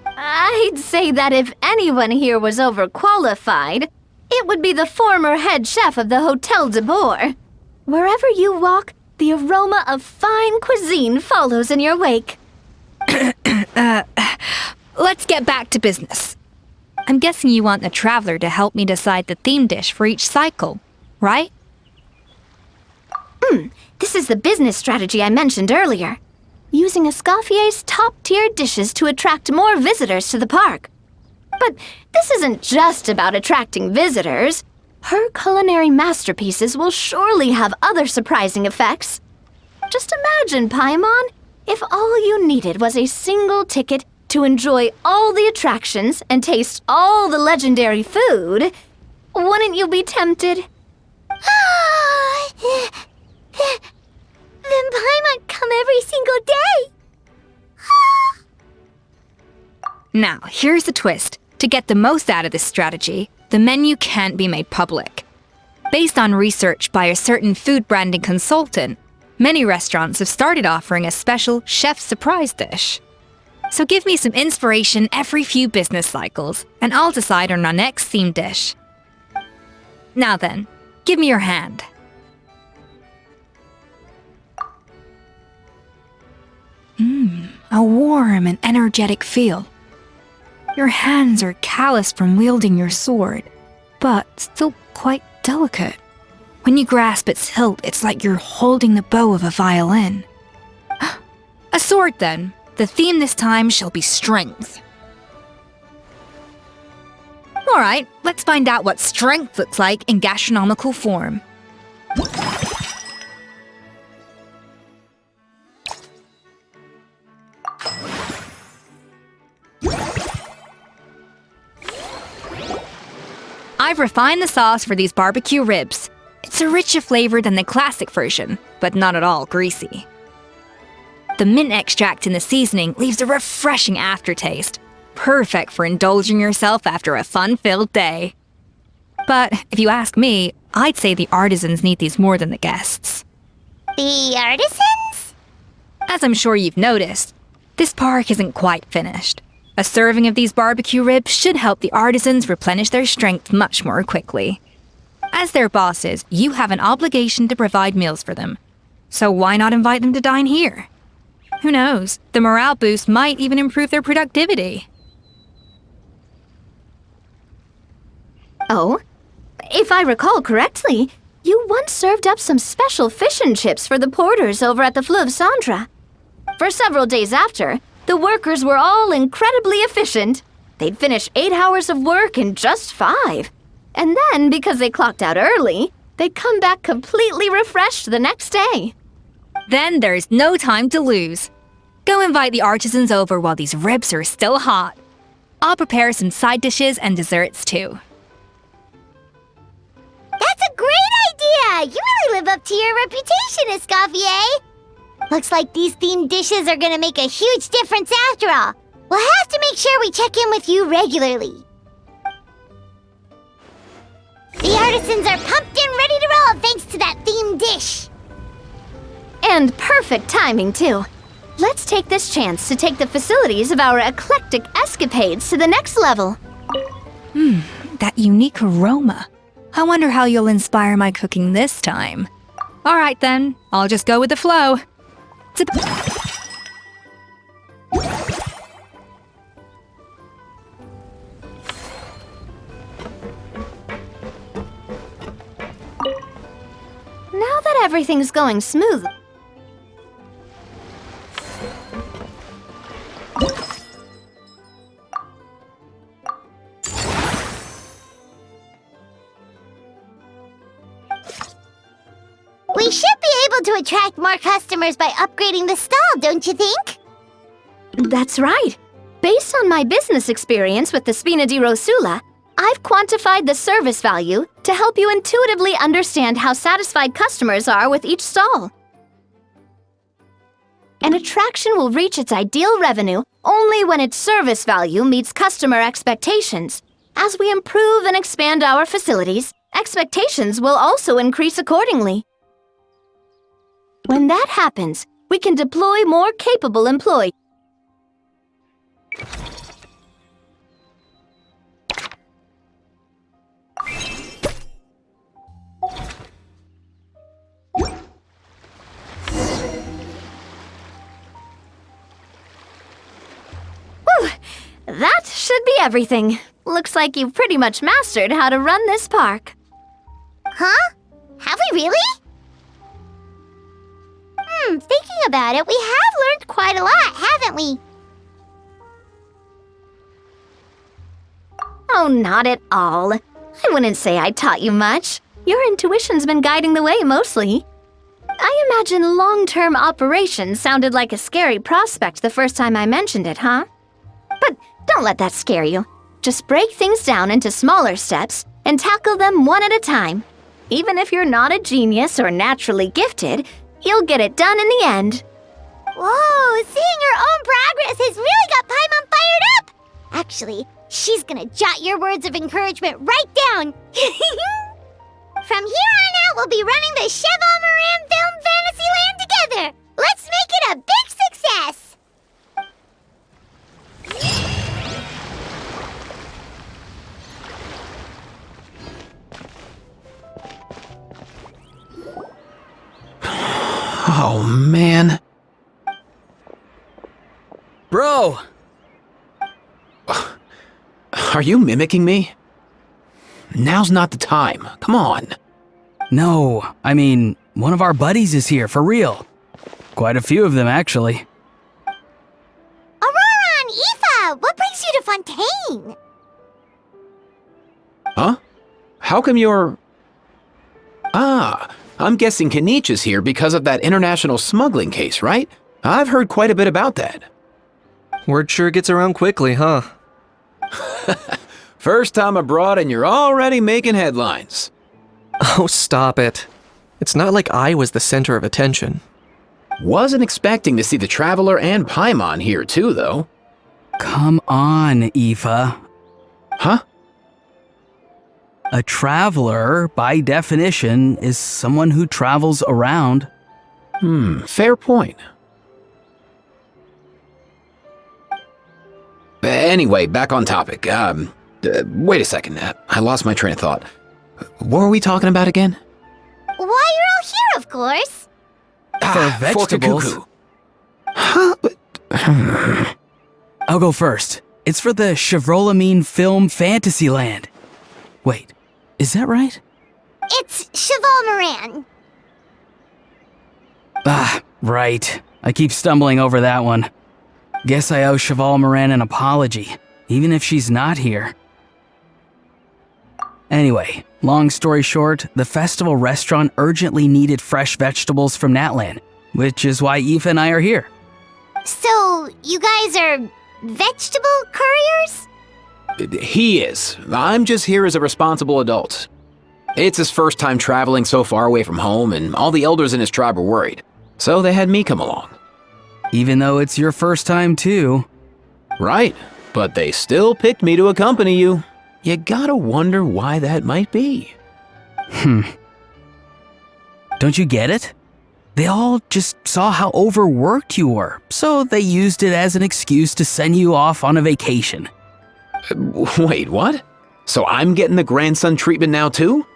Speaker 4: I'd say that if anyone here was overqualified, it would be the former head chef of the Hotel de Boer. Wherever you walk, the aroma of fine cuisine follows in your wake.
Speaker 5: Let's get back to business. I'm guessing you want the traveler to help me decide the theme dish for each cycle, right?
Speaker 4: This is the business strategy I mentioned earlier. Using Escoffier's top-tier dishes to attract more visitors to the park. But this isn't just about attracting visitors. Her culinary masterpieces will surely have other surprising effects. Just imagine, Paimon, if all you needed was a single ticket to enjoy all the attractions and taste all the legendary food, wouldn't you be tempted?
Speaker 1: Then Paimon come every single day.
Speaker 5: Now, here's the twist. To get the most out of this strategy, the menu can't be made public. Based on research by a certain food branding consultant, many restaurants have started offering a special chef surprise dish. So give me some inspiration every few business cycles, and I'll decide on our next themed dish. Now then, give me your hand. A warm and energetic feel. Your hands are calloused from wielding your sword, but still quite delicate. When you grasp its hilt, it's like you're holding the bow of a violin. A sword, then. The theme this time shall be strength. Alright, let's find out what strength looks like in gastronomical form. I've refined the sauce for these barbecue ribs. It's a richer flavor than the classic version, but not at all greasy. The mint extract in the seasoning leaves a refreshing aftertaste, perfect for indulging yourself after a fun-filled day. But if you ask me, I'd say the artisans need these more than the guests.
Speaker 1: The artisans?
Speaker 5: As I'm sure you've noticed, this park isn't quite finished. A serving of these barbecue ribs should help the artisans replenish their strength much more quickly. As their bosses, you have an obligation to provide meals for them. So why not invite them to dine here? Who knows? The morale boost might even improve their productivity.
Speaker 4: Oh, if I recall correctly, you once served up some special fish and chips for the porters over at the Fleuve Cendra. For several days after, the workers were all incredibly efficient. They'd finish 8 hours of work in just 5. And then, because they clocked out early, they'd come back completely refreshed the next day.
Speaker 5: Then there's no time to lose. Go invite the artisans over while these ribs are still hot. I'll prepare some side dishes and desserts too.
Speaker 1: That's a great idea! You really live up to your reputation, Escoffier! Looks like these themed dishes are gonna make a huge difference after all. We'll have to make sure we check in with you regularly. The artisans are pumped and ready to roll thanks to that themed dish.
Speaker 4: And perfect timing, too. Let's take this chance to take the facilities of our eclectic escapades to the next level.
Speaker 5: That unique aroma. I wonder how you'll inspire my cooking this time. Alright then, I'll just go with the flow.
Speaker 4: Now that everything's going smooth,
Speaker 1: We should be able to attract more customers by upgrading the stall, don't you think?
Speaker 4: that's right. Based on my business experience with the Spina di Rosula, I've quantified the service value to help you intuitively understand how satisfied customers are with each stall. An attraction will reach its ideal revenue only when its service value meets customer expectations. As we improve and expand our facilities, expectations will also increase accordingly. When that happens, we can deploy more capable employees. Whew! That should be everything. Looks like you've pretty much mastered how to run this park.
Speaker 1: Huh? Have we really? Thinking about it, we have learned quite a lot, haven't we?
Speaker 4: Oh, not at all. I wouldn't say I taught you much. Your intuition's been guiding the way mostly. I imagine long-term operations sounded like a scary prospect the first time I mentioned it, huh? But don't let that scare you. Just break things down into smaller steps and tackle them one at a time. Even if you're not a genius or naturally gifted, you'll get it done in the end.
Speaker 1: Whoa, seeing your own progress has really got Paimon fired up! Actually, she's gonna jot your words of encouragement right down. From here on out, we'll be running the Cheval Moran Film Fantasyland together. Let's make it a big success!
Speaker 7: Oh, man.
Speaker 6: Bro!
Speaker 7: Are you mimicking me? Now's not the time. Come on.
Speaker 6: No, I mean, one of our buddies is here, for real. Quite a few of them, actually.
Speaker 1: Aurora and Aoife, what brings you to Fontaine?
Speaker 7: Huh? How come you're... I'm guessing Kanich is here because of that international smuggling case, right? I've heard quite a bit about that.
Speaker 2: Word sure gets around quickly, huh?
Speaker 7: First time abroad and you're already making headlines.
Speaker 2: Oh, stop it. It's not like I was the center of attention.
Speaker 7: Wasn't expecting to see the Traveler and Paimon here too, though.
Speaker 6: Come on, Aoife.
Speaker 7: Huh?
Speaker 6: A traveler, by definition, is someone who travels around.
Speaker 7: Fair point. Anyway, back on topic. Wait a second. I lost my train of thought. What were we talking about again?
Speaker 1: Why, you're all here, of course.
Speaker 6: For vegetables.
Speaker 7: Kuku. Huh?
Speaker 6: I'll go first. It's for the Chevrolamine Film Fantasyland. Wait, is that right?
Speaker 1: It's Cheval Moran.
Speaker 6: Right. I keep stumbling over that one. Guess I owe Cheval Moran an apology, even if she's not here. Anyway, long story short, the festival restaurant urgently needed fresh vegetables from Natlan, which is why Aoife and I are here.
Speaker 1: So, you guys are vegetable couriers?
Speaker 7: He is. I'm just here as a responsible adult. It's his first time traveling so far away from home, and all the elders in his tribe were worried. So they had me come along.
Speaker 6: Even though it's your first time too.
Speaker 7: Right, but they still picked me to accompany you. You gotta wonder why that might be.
Speaker 6: Don't you get it? They all just saw how overworked you were, so they used it as an excuse to send you off on a vacation.
Speaker 7: Wait, what? So I'm getting the grandson treatment now too?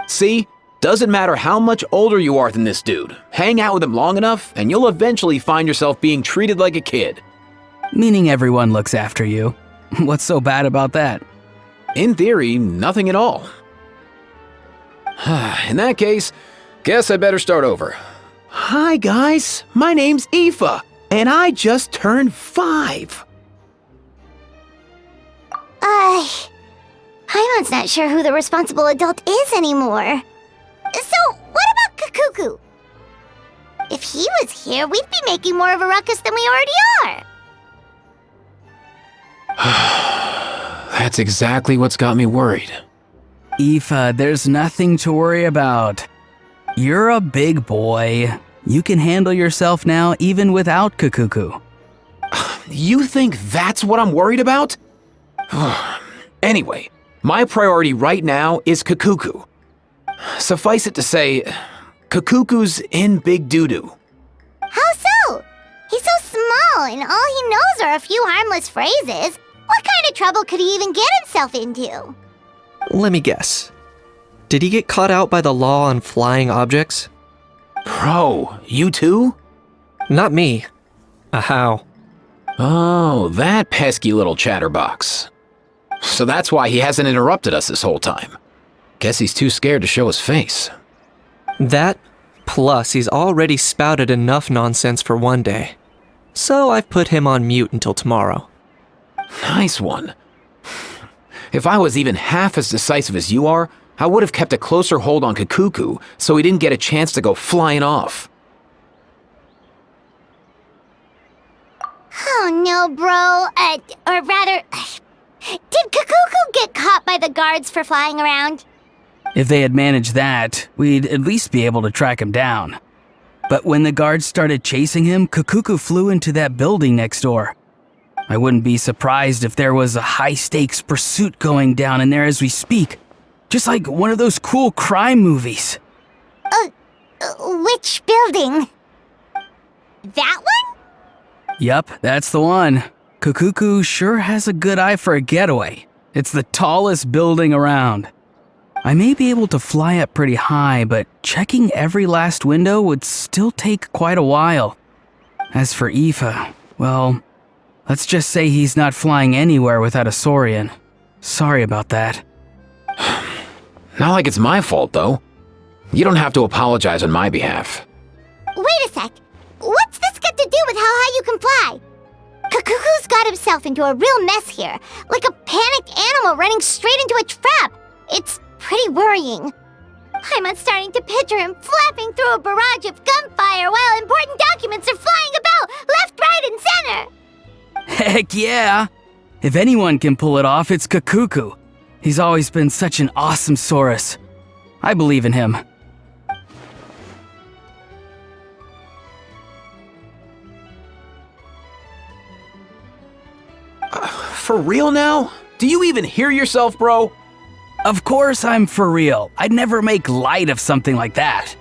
Speaker 7: See? Doesn't matter how much older you are than this dude. Hang out with him long enough, and you'll eventually find yourself being treated like a kid.
Speaker 6: Meaning everyone looks after you. What's so bad about that?
Speaker 7: In theory, nothing at all. In that case, guess I better start over. Hi guys, my name's Aoife, and I just turned 5.
Speaker 1: Paimon's not sure who the responsible adult is anymore. So, what about Kakuku? If he was here, we'd be making more of a ruckus than we already are.
Speaker 7: That's exactly what's got me worried.
Speaker 6: Aoife, there's nothing to worry about. You're a big boy. You can handle yourself now even without Kakuku.
Speaker 7: You think that's what I'm worried about? Anyway, my priority right now is Kakuku. Suffice it to say, Kakuku's in big doo-doo.
Speaker 1: How so? He's so small, and all he knows are a few harmless phrases. What kind of trouble could he even get himself into?
Speaker 2: Let me guess. Did he get caught out by the law on flying objects?
Speaker 7: Bro, you too?
Speaker 2: Not me. How?
Speaker 7: Oh, that pesky little chatterbox. So that's why he hasn't interrupted us this whole time. Guess he's too scared to show his face.
Speaker 2: That, plus he's already spouted enough nonsense for one day. So I've put him on mute until tomorrow.
Speaker 7: Nice one. If I was even half as decisive as you are, I would have kept a closer hold on Kakuku so he didn't get a chance to go flying off.
Speaker 1: Oh no, bro. Or rather, did Kakuku get caught by the guards for flying around?
Speaker 6: If they had managed that, we'd at least be able to track him down. But when the guards started chasing him, Kakuku flew into that building next door. I wouldn't be surprised if there was a high-stakes pursuit going down in there as we speak. Just like one of those cool crime movies.
Speaker 1: Which building? That one?
Speaker 6: Yup, that's the one. Kakuku sure has a good eye for a getaway. It's the tallest building around. I may be able to fly up pretty high, but checking every last window would still take quite a while. As for Aoife, well, let's just say he's not flying anywhere without a Saurian. Sorry about that.
Speaker 7: Not like it's my fault, though. You don't have to apologize on my behalf.
Speaker 1: Wait a sec. What's this got to do with how high you can fly? Kakuku's got himself into a real mess here, like a panicked animal running straight into a trap. It's pretty worrying. I'm starting to picture him flapping through a barrage of gunfire while important documents are flying about left, right, and center.
Speaker 6: Heck yeah! If anyone can pull it off, it's Kakuku. He's always been such an awesome Saurus. I believe in him.
Speaker 7: For real now? Do you even hear yourself, bro?
Speaker 6: Of course I'm for real. I'd never make light of something like that.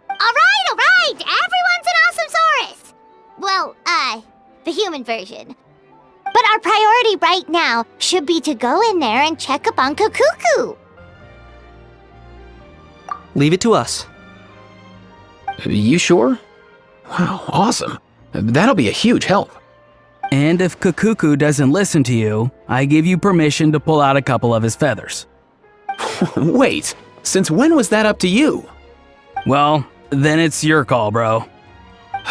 Speaker 1: All right. Everyone's an awesome Saurus. Well, the human version. But our priority right now should be to go in there and check up on Kakuku.
Speaker 2: Leave it to us.
Speaker 7: You sure? Wow, awesome. That'll be a huge help.
Speaker 6: And if Kakuku doesn't listen to you, I give you permission to pull out a couple of his feathers.
Speaker 7: Wait, since when was that up to you?
Speaker 6: Well, then it's your call, bro.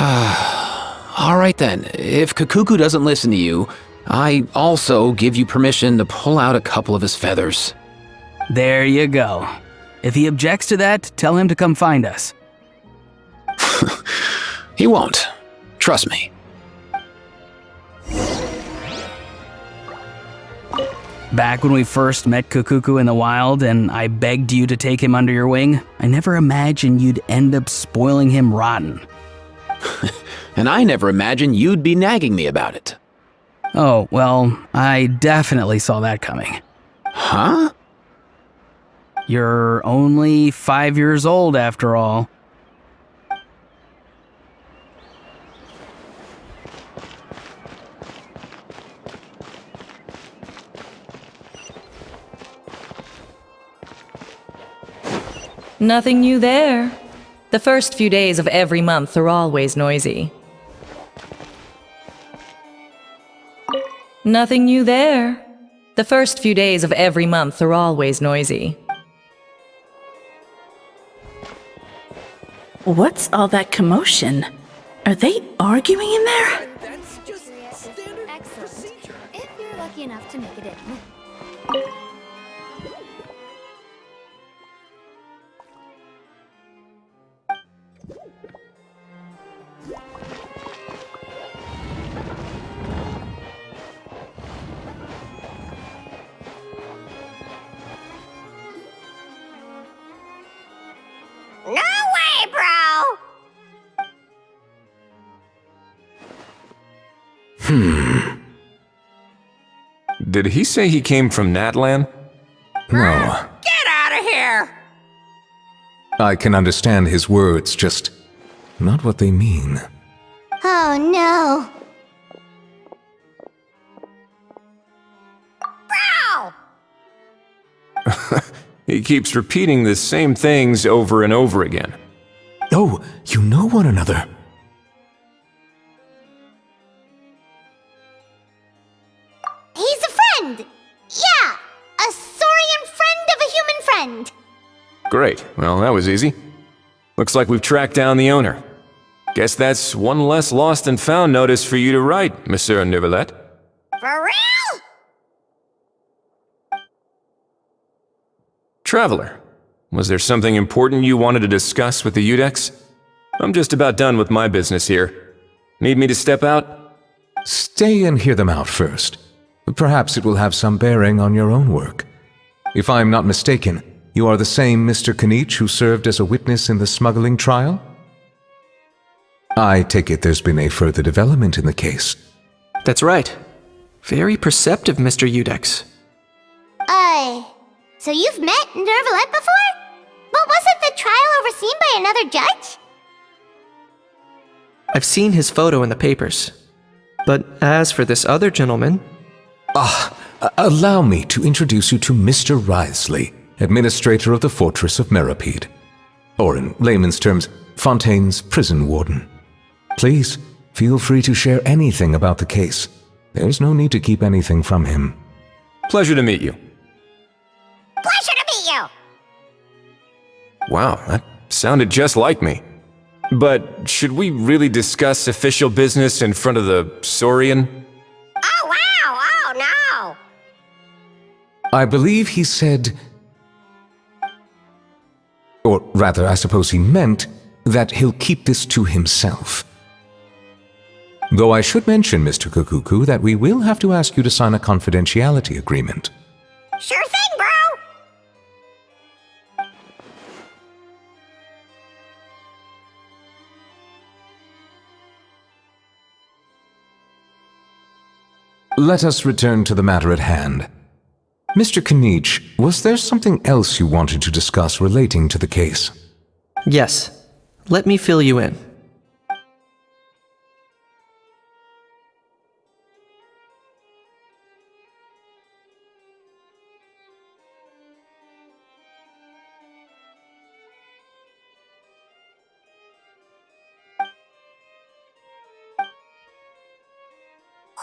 Speaker 7: All right then, if Kakuku doesn't listen to you, I also give you permission to pull out a couple of his feathers.
Speaker 6: There you go. If he objects to that, tell him to come find us.
Speaker 7: He won't. Trust me.
Speaker 6: Back when we first met Kakuku in the wild and I begged you to take him under your wing, I never imagined you'd end up spoiling him rotten.
Speaker 7: And I never imagined you'd be nagging me about it.
Speaker 6: Oh, well, I definitely saw that coming.
Speaker 7: Huh?
Speaker 6: You're only 5 years old after all.
Speaker 8: Nothing new there. The first few days of every month are always noisy. Nothing new there. The first few days of every month are always noisy.
Speaker 9: What's all that commotion? Are they arguing in there?
Speaker 4: Excellent. If you're lucky enough to make it in.
Speaker 1: No way, bro!
Speaker 10: Did he say he came from Natlan? No.
Speaker 11: Get out of here!
Speaker 10: I can understand his words, just not what they mean.
Speaker 1: Oh no.
Speaker 11: Bro!
Speaker 10: He keeps repeating the same things over and over again. Oh, you know one another.
Speaker 1: He's a friend! Yeah! A Saurian friend of a human friend!
Speaker 10: Great, well that was easy. Looks like we've tracked down the owner. Guess that's one less lost and found notice for you to write, Monsieur Neuvillette.
Speaker 11: For real?
Speaker 10: Traveler, was there something important you wanted to discuss with the Udex? I'm just about done with my business here. Need me to step out?
Speaker 12: Stay and hear them out first. Perhaps it will have some bearing on your own work. If I'm not mistaken, you are the same Mr. Kanich who served as a witness in the smuggling trial? I take it there's been a further development in the case.
Speaker 2: That's right. Very perceptive, Mr. Udex.
Speaker 1: So you've met Nervalette before? But wasn't the trial overseen by another judge?
Speaker 2: I've seen his photo in the papers. But as for this other gentleman...
Speaker 12: Allow me to introduce you to Mr. Wriothesley, administrator of the Fortress of Meripede. Or in layman's terms, Fontaine's prison warden. Please, feel free to share anything about the case. There's no need to keep anything from him.
Speaker 10: Pleasure to meet you.
Speaker 1: Pleasure to meet you!
Speaker 10: Wow, that sounded just like me. But should we really discuss official business in front of the Saurian?
Speaker 1: Oh, wow! Oh, no!
Speaker 12: I believe he said... Or rather, I suppose he meant that he'll keep this to himself. Though I should mention, Mr. Kukuku, that we will have to ask you to sign a confidentiality agreement.
Speaker 1: Sure thing, bro!
Speaker 12: Let us return to the matter at hand. Mr. Kanich, was there something else you wanted to discuss relating to the case?
Speaker 2: Yes. Let me fill you in.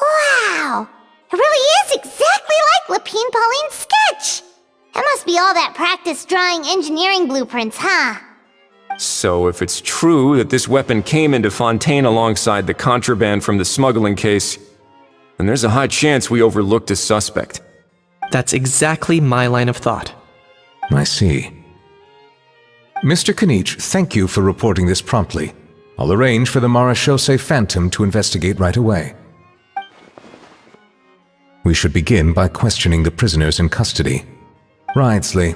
Speaker 1: Wow! It really is exactly like Lapine Pauline's sketch! That must be all that practice drawing engineering blueprints, huh?
Speaker 10: So if it's true that this weapon came into Fontaine alongside the contraband from the smuggling case, then there's a high chance we overlooked a suspect.
Speaker 2: That's exactly my line of thought.
Speaker 12: I see. Mr. Kanich, thank you for reporting this promptly. I'll arrange for the Marechaussee Phantom to investigate right away. We should begin by questioning the prisoners in custody. Wriothesley.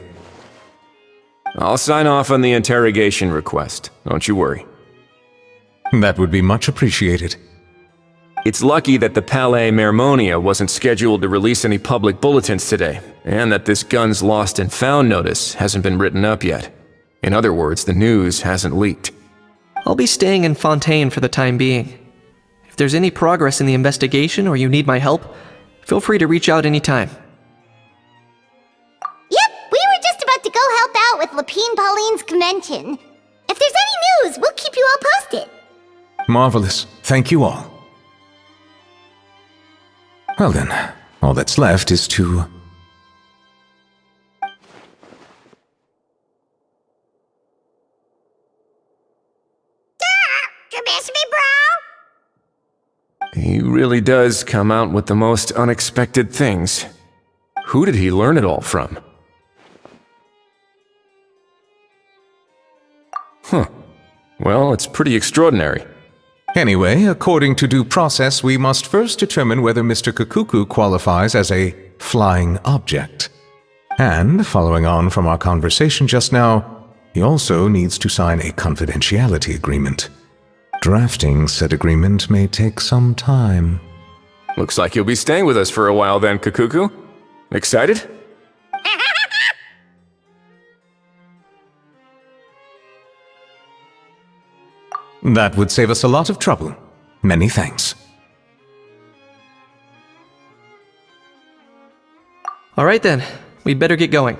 Speaker 10: I'll sign off on the interrogation request, don't you worry.
Speaker 12: That would be much appreciated.
Speaker 10: It's lucky that the Palais Mermonia wasn't scheduled to release any public bulletins today, and that this guns lost and found notice hasn't been written up yet. In other words, the news hasn't leaked.
Speaker 2: I'll be staying in Fontaine for the time being. If there's any progress in the investigation or you need my help, feel free to reach out anytime.
Speaker 1: Yep, we were just about to go help out with Lapine Pauline's convention. If there's any news, we'll keep you all posted.
Speaker 12: Marvelous. Thank you all. Well then, all that's left is to...
Speaker 1: You miss me, bro?
Speaker 10: He really does come out with the most unexpected things. Who did he learn it all from? Huh. Well, it's pretty extraordinary.
Speaker 12: Anyway, according to due process, we must first determine whether Mr. Kukuku qualifies as a flying object. And, following on from our conversation just now, he also needs to sign a confidentiality agreement. Drafting said agreement may take some time.
Speaker 10: Looks like you'll be staying with us for a while then, Kukuku. Excited?
Speaker 12: That would save us a lot of trouble. Many thanks.
Speaker 2: All right then, we'd better get going.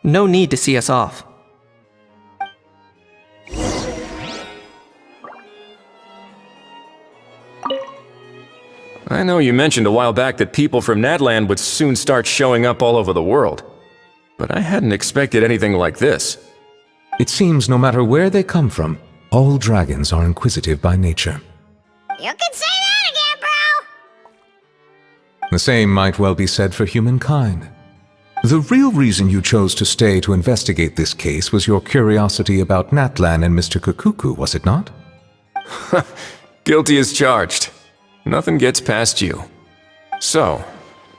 Speaker 2: No need to see us off.
Speaker 10: I know you mentioned a while back that people from Nadland would soon start showing up all over the world. But I hadn't expected anything like this.
Speaker 12: It seems no matter where they come from, all dragons are inquisitive by nature.
Speaker 1: You can say that again, bro!
Speaker 12: The same might well be said for humankind. The real reason you chose to stay to investigate this case was your curiosity about Natlan and Mr. Kukuku, was it not?
Speaker 10: Guilty as charged. Nothing gets past you. So,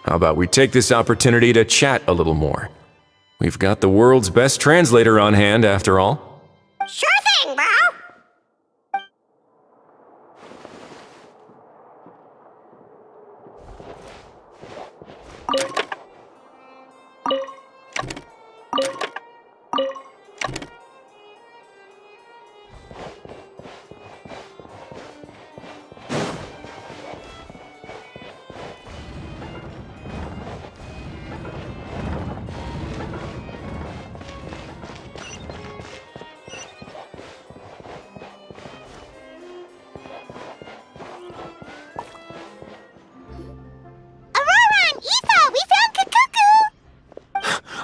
Speaker 10: how about we take this opportunity to chat a little more? We've got the world's best translator on hand, after all.
Speaker 11: Sure thing, bro.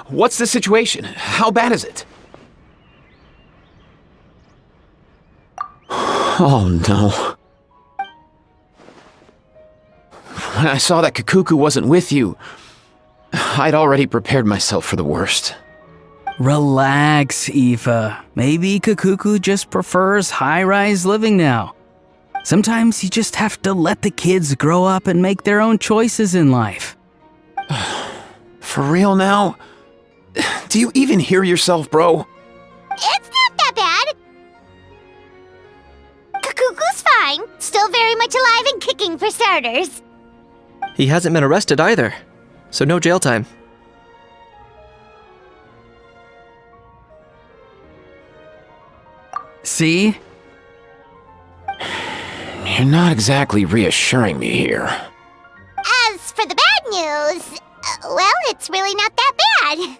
Speaker 7: What's the situation? How bad is it? Oh no. When I saw that Kakuku wasn't with you, I'd already prepared myself for the worst.
Speaker 6: Relax, Aoife. Maybe Kakuku just prefers high-rise living now. Sometimes you just have to let the kids grow up and make their own choices in life.
Speaker 7: For real now? Do you even hear yourself, bro?
Speaker 1: It's not that bad. Kakuku's fine. Still very much alive and kicking for starters.
Speaker 2: He hasn't been arrested either, so no jail time.
Speaker 6: See?
Speaker 7: You're not exactly reassuring me here.
Speaker 1: As for the bad news, well, it's really not that bad.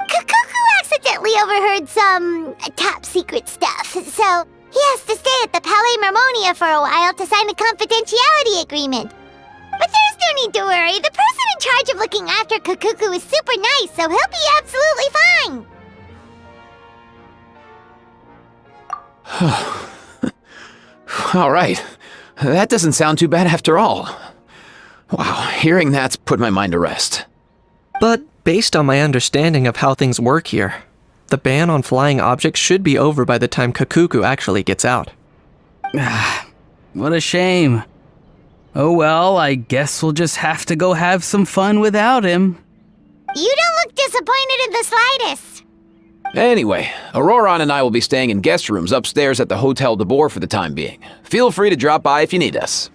Speaker 1: Kakuku accidentally overheard some top-secret stuff, so he has to stay at the Palais Marmonia for a while to sign a confidentiality agreement. But there's no need to worry. The person in charge of looking after Kakuku is super nice, so he'll be absolutely fine.
Speaker 7: All right. That doesn't sound too bad after all. Wow, hearing that's put my mind to rest.
Speaker 2: But based on my understanding of how things work here, the ban on flying objects should be over by the time Kakuku actually gets out.
Speaker 6: What a shame. Oh well, I guess we'll just have to go have some fun without him.
Speaker 1: You don't look disappointed in the slightest.
Speaker 7: Anyway, Auroron and I will be staying in guest rooms upstairs at the Hotel de Boer for the time being. Feel free to drop by if you need us.